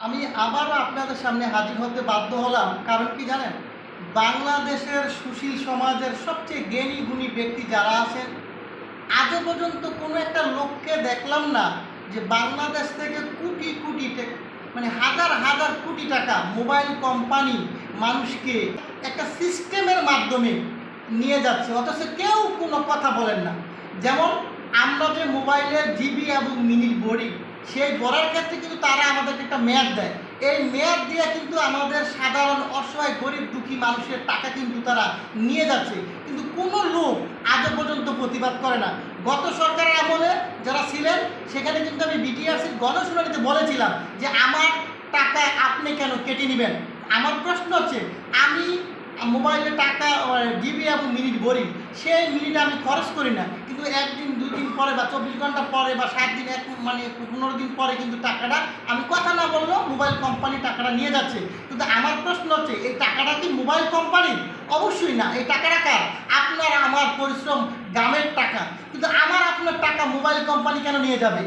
আমি আবারও আপনাদের সামনে হাজির হতে বাধ্য হলাম, কারণ কি জানেন, বাংলাদেশের সুশীল সমাজের সবচেয়ে জ্ঞানী গুণী ব্যক্তি যারা আছেন, আজও পর্যন্ত কোনো একটা লোককে দেখলাম না যে বাংলাদেশ থেকে কোটি কোটি মানে হাজার হাজার কোটি টাকা মোবাইল কোম্পানি মানুষকে একটা সিস্টেমের মাধ্যমে নিয়ে যাচ্ছে, অথচ কেউ কোনো কথা বলেন না। যেমন আমরা যে মোবাইলের জিবি এবং মিনিট ভরি, সেই ভরার ক্ষেত্রে কিন্তু তারা আমাদেরকে একটা মেয়াদ দেয়। এই মেয়াদ দিয়ে কিন্তু আমাদের সাধারণ অসহায় গরিব দুঃখী মানুষের টাকা কিন্তু তারা নিয়ে যাচ্ছে, কিন্তু কোনো লোক আজও পর্যন্ত প্রতিবাদ করে না। গত সরকারের আমলে যারা ছিলেন, সেখানে কিন্তু আমি বিটিআরসির গণশুনানিতে বলেছিলাম যে আমার টাকা আপনি কেন কেটে নেবেন। আমার প্রশ্ন হচ্ছে, আমি মোবাইলে টাকা জিবি এবং মিনিট ভরি, সেই মিনিট আমি খরচ করি না, কিন্তু একদিন দুই দিন পরে বা 24 ঘন্টা পরে বা 7 দিন 15 দিন পরে কিন্তু টাকাটা আমি কথা না বললেও মোবাইল কোম্পানি টাকাটা নিয়ে যাচ্ছে। কিন্তু আমার প্রশ্ন হচ্ছে, এই টাকাটা কি মোবাইল কোম্পানির? অবশ্যই না। এই টাকাটা কার? আপনার আমার পরিশ্রম, গ্রামের টাকা। কিন্তু আমার আপনার টাকা মোবাইল কোম্পানি কেন নিয়ে যাবে?